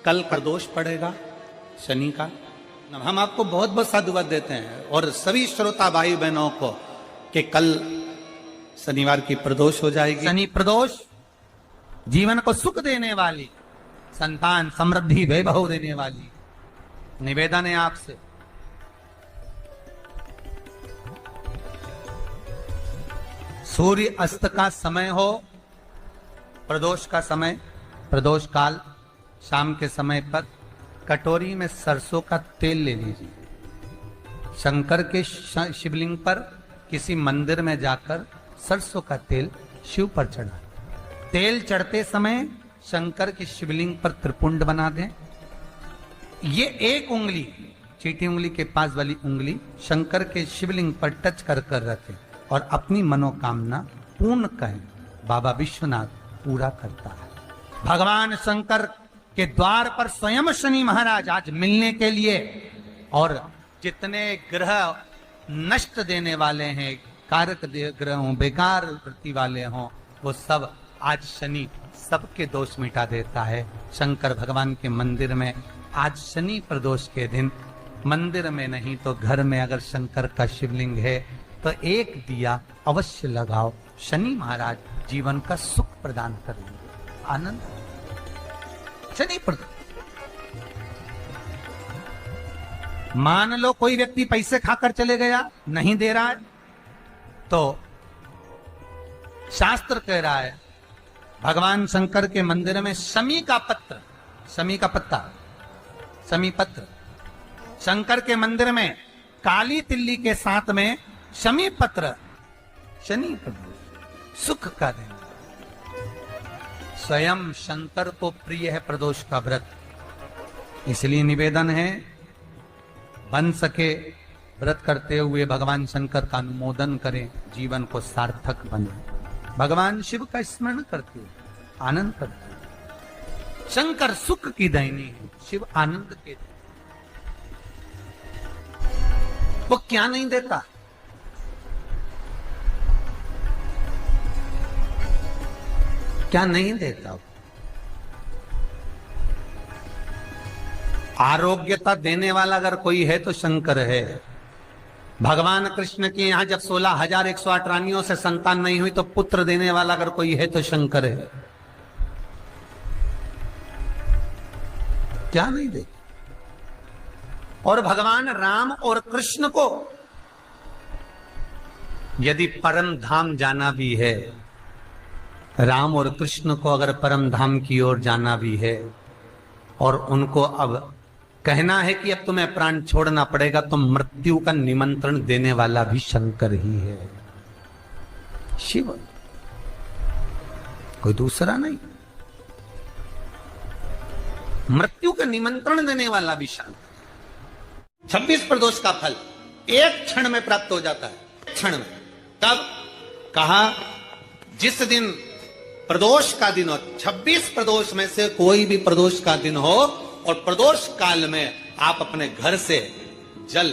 कल प्रदोष पड़ेगा शनि का। हम आपको बहुत बहुत साधुवाद देते हैं और सभी श्रोता भाई बहनों को कि कल शनिवार की प्रदोष हो जाएगी। शनि प्रदोष जीवन को सुख देने वाली, संतान समृद्धि वैभव देने वाली। निवेदन है आपसे, सूर्य अस्त का समय हो, प्रदोष का समय, प्रदोष काल शाम के समय पर कटोरी में सरसों का तेल ले लीजिए। शंकर के शिवलिंग पर किसी मंदिर में जाकर सरसों का तेल शिव पर चढ़ा। तेल चढ़ते समय शंकर के शिवलिंग पर त्रिपुंड बना दें। ये एक उंगली, चीटी उंगली के पास वाली उंगली शंकर के शिवलिंग पर टच कर कर रखें और अपनी मनोकामना पूर्ण कहें। बाबा विश्वनाथ पूरा करता है। भगवान शंकर के द्वार पर स्वयं शनि महाराज आज मिलने के लिए, और जितने ग्रह नष्ट देने वाले हैं, कारक ग्रह हों, बेकार वृत्ति वाले हों, वो सब आज शनि सबके दोष मिटा देता है। शंकर भगवान के मंदिर में आज शनि प्रदोष के दिन, मंदिर में नहीं तो घर में अगर शंकर का शिवलिंग है तो एक दिया अवश्य लगाओ। शनि महाराज जीवन का सुख प्रदान करेंगे, आनंद। शनि प्रदोष, मान लो कोई व्यक्ति पैसे खाकर चले गया, नहीं दे रहा है, तो शास्त्र कह रहा है भगवान शंकर के मंदिर में शमी का पत्र, शमी का पत्ता, शमी पत्र, शंकर के मंदिर में काली तिल्ली के साथ में शमी पत्र, शनि प्रदोष सुख का दिन। स्वयं शंकर को प्रिय है प्रदोष का व्रत, इसलिए निवेदन है बन सके व्रत करते हुए भगवान शंकर का अनुमोदन करें, जीवन को सार्थक बने। भगवान शिव का स्मरण करते हुए आनंद करते हुए। शंकर सुख की दायनी है, शिव आनंद के देते। वो क्या नहीं देता? क्या नहीं देता? आरोग्यता देने वाला अगर कोई है तो शंकर है। भगवान कृष्ण के यहां जब 16,108 रानियों से संतान नहीं हुई तो पुत्र देने वाला अगर कोई है तो शंकर है। क्या नहीं दे? और भगवान राम और कृष्ण को यदि परम धाम जाना भी है, राम और कृष्ण को अगर परम धाम की ओर जाना भी है और उनको अब कहना है कि अब तुम्हें प्राण छोड़ना पड़ेगा, तो मृत्यु का निमंत्रण देने वाला भी शंकर ही है, शिव, कोई दूसरा नहीं। मृत्यु का निमंत्रण देने वाला भी शंकर। 26 प्रदोष का फल एक क्षण में प्राप्त हो जाता है, क्षण में। तब कहा जिस दिन प्रदोष का दिन हो, 26 प्रदोष में से कोई भी प्रदोष का दिन हो, और प्रदोष काल में आप अपने घर से जल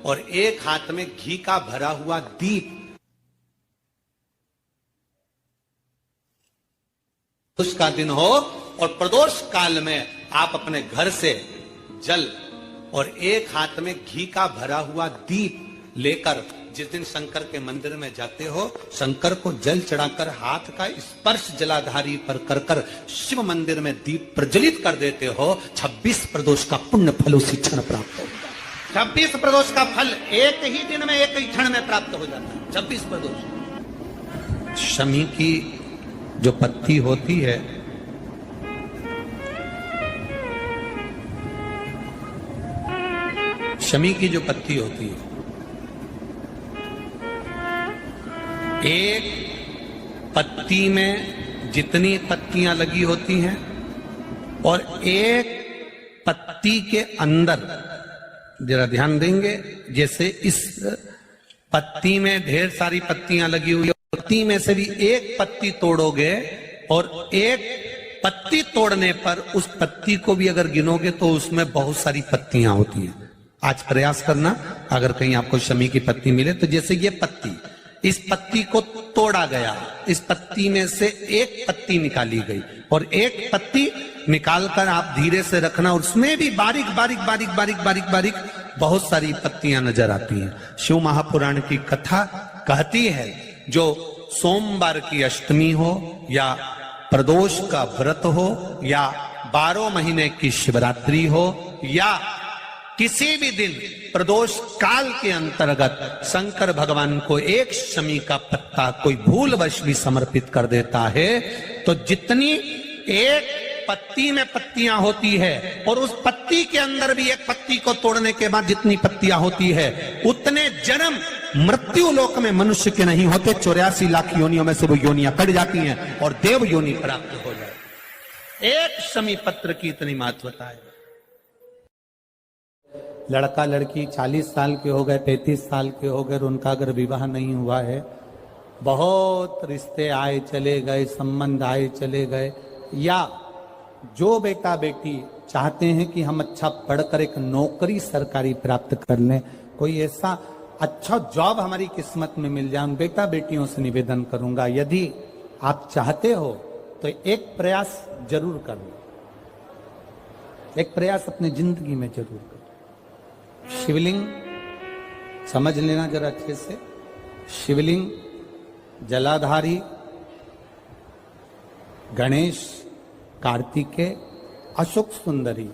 और एक हाथ में घी का भरा हुआ दीप, प्रदोष का दिन हो और प्रदोष काल में आप अपने घर से जल और एक हाथ में घी का भरा हुआ दीप लेकर जिस दिन शंकर के मंदिर में जाते हो, शंकर को जल चढ़ाकर हाथ का स्पर्श जलाधारी पर कर कर शिव मंदिर में दीप प्रज्वलित कर देते हो, 26 प्रदोष का पुण्य फल उसी क्षण प्राप्त हो जाता है। 26 प्रदोष का फल एक ही दिन में, एक ही क्षण में प्राप्त हो जाता है। 26 प्रदोष। शमी की जो पत्ती होती है, शमी की जो पत्ती होती है, एक पत्ती में जितनी पत्तियां लगी होती हैं और एक पत्ती के अंदर, जरा ध्यान देंगे, जैसे इस पत्ती में ढेर सारी पत्तियां लगी हुई है, पत्ती में से भी एक पत्ती तोड़ोगे और एक पत्ती तोड़ने पर उस पत्ती को भी अगर गिनोगे तो उसमें बहुत सारी पत्तियां होती हैं। आज प्रयास करना, अगर कहीं आपको शमी की पत्ती मिले तो जैसे ये पत्ती, इस पत्ती को तोड़ा गया, इस पत्ती में से एक पत्ती निकाली गई और एक पत्ती निकाल कर आप धीरे से रखना, उसमें भी बारीक बारीक बारीक बारीक बारीक बारीक बहुत सारी पत्तियां नजर आती हैं। शिव महापुराण की कथा कहती है जो सोमवार की अष्टमी हो या प्रदोष का व्रत हो या 12 महीने की शिवरात्रि हो या किसी भी दिन प्रदोष काल के अंतर्गत शंकर भगवान को एक शमी का पत्ता कोई भूलवश भी समर्पित कर देता है तो जितनी एक पत्ती में पत्तियां होती है और उस पत्ती के अंदर भी एक पत्ती को तोड़ने के बाद जितनी पत्तियां होती है उतने जन्म मृत्यु लोक में मनुष्य के नहीं होते। 84 लाख योनियों में से वो योनियां कट जाती हैं और देव योनि प्राप्त हो जाए। एक शमी पत्र की इतनी महत्वता है। लड़का लड़की 40 साल के हो गए, 35 साल के हो गए और उनका अगर विवाह नहीं हुआ है, बहुत रिश्ते आए चले गए, संबंध आए चले गए, या जो बेटा बेटी चाहते हैं कि हम अच्छा पढ़कर एक नौकरी सरकारी प्राप्त कर लें, कोई ऐसा अच्छा जॉब हमारी किस्मत में मिल जाए, उन बेटा बेटियों से निवेदन करूंगा यदि आप चाहते हो तो एक प्रयास जरूर करना, एक प्रयास अपनी जिंदगी में जरूर करना। शिवलिंग समझ लेना जरा अच्छे से, शिवलिंग जलाधारी गणेश, कार्तिकेय, अशोक सुंदरी,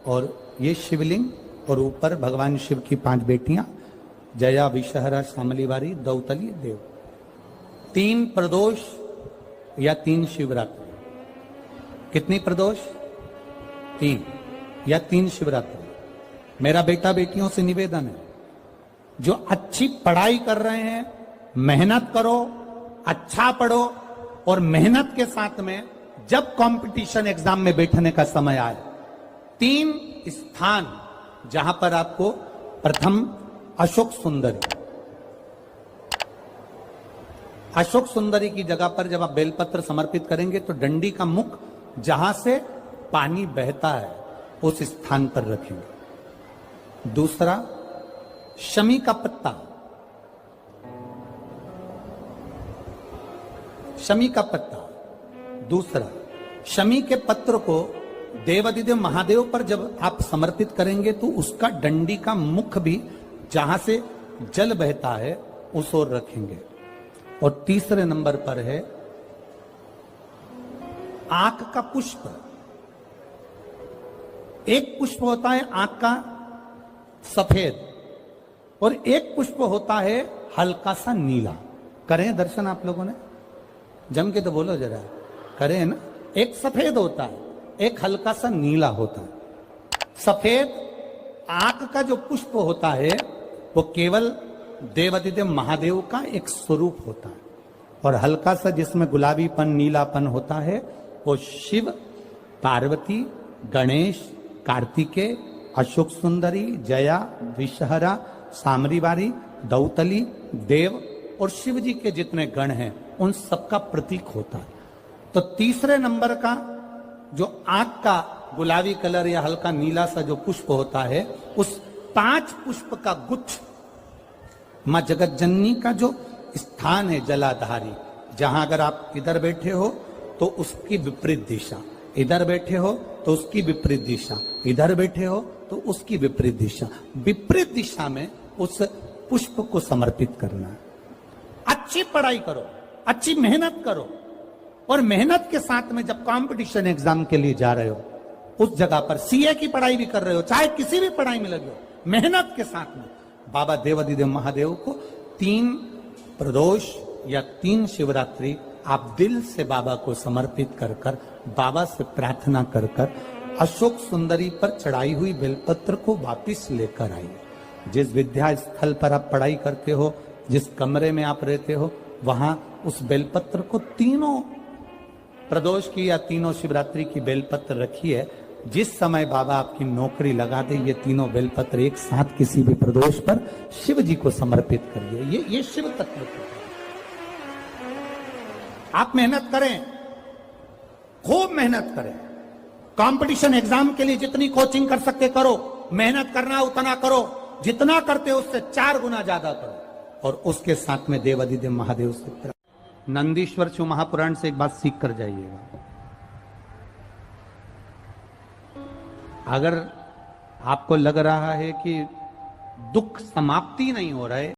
और ये शिवलिंग और ऊपर भगवान शिव की 5 बेटियां जया, विषहरा, शामलीवारी, दौतली, देव। 3 प्रदोष या 3 शिवरात्रि। कितनी प्रदोष? 3 या 3 शिवरात्रि। मेरा बेटा बेटियों से निवेदन है जो अच्छी पढ़ाई कर रहे हैं, मेहनत करो, अच्छा पढ़ो, और मेहनत के साथ में जब कंपटीशन एग्जाम में बैठने का समय आए 3 स्थान जहां पर आपको प्रथम अशोक सुंदरी, अशोक सुंदरी की जगह पर जब आप बेलपत्र समर्पित करेंगे तो डंडी का मुख जहां से पानी बहता है उस स्थान पर रखेंगे। दूसरा शमी का पत्ता, शमी का पत्ता। दूसरा शमी के पत्र को देवादिदेव महादेव पर जब आप समर्पित करेंगे तो उसका डंडी का मुख भी जहां से जल बहता है उस ओर रखेंगे। और तीसरे नंबर पर है आंख का पुष्प। एक पुष्प होता है आंख का सफेद और एक पुष्प होता है हल्का सा नीला। करें दर्शन आप लोगों ने? जम के तो बोलो जरा, करें ना? एक सफेद होता है, एक हल्का सा नीला होता है। सफेद आंख का जो पुष्प होता है वो केवल देवादिदेव महादेव का एक स्वरूप होता है, और हल्का सा जिसमें गुलाबीपन नीलापन होता है वो शिव, पार्वती, गणेश, कार्तिकेय, अशोक सुंदरी, जया, विषहरा, सामरीवारी, दौतली, देव और शिव जी के जितने गण हैं उन सबका प्रतीक होता है। तो तीसरे नंबर का जो आंख का गुलाबी कलर या हल्का नीला सा जो पुष्प होता है उस 5 पुष्प का गुच्छ मां जगत जननी का जो स्थान है जलाधारी, जहां अगर आप इधर बैठे हो तो उसकी विपरीत दिशा, इधर बैठे हो तो उसकी विपरीत दिशा, इधर बैठे हो तो उसकी विपरीत दिशा, विपरीत दिशा में उस पुष्प को समर्पित करना। अच्छी पढ़ाई करो, अच्छी मेहनत करो, और मेहनत के साथ में जब कंपटीशन एग्जाम के लिए जा रहे हो उस जगह पर सीए की पढ़ाई भी कर रहे हो, चाहे किसी भी पढ़ाई में लगे हो, मेहनत के साथ में बाबा देवादिदेव महादेव को 3 प्रदोष या 3 शिवरात्रि आप दिल से बाबा को समर्पित कर कर, बाबा से प्रार्थना कर कर अशोक सुंदरी पर चढ़ाई हुई बेलपत्र को वापिस लेकर आइए। जिस विद्या स्थल पर आप पढ़ाई करते हो, जिस कमरे में आप रहते हो, वहां उस बेलपत्र को 3 प्रदोष की या 3 शिवरात्रि की बेलपत्र रखिए। जिस समय बाबा आपकी नौकरी लगा दे ये 3 बेलपत्र एक साथ किसी भी प्रदोष पर शिव जी को समर्पित करिए। ये शिव तत्व है। आप मेहनत करें, खूब मेहनत करें, कंपटीशन एग्जाम के लिए जितनी कोचिंग कर सकते करो, मेहनत करना उतना करो, जितना करते हो उससे 4 गुना ज्यादा करो, और उसके साथ में देवादिदेव महादेव से नंदीश्वर शिव महापुराण से एक बात सीख कर जाइएगा। अगर आपको लग रहा है कि दुख समाप्ति नहीं हो रहे,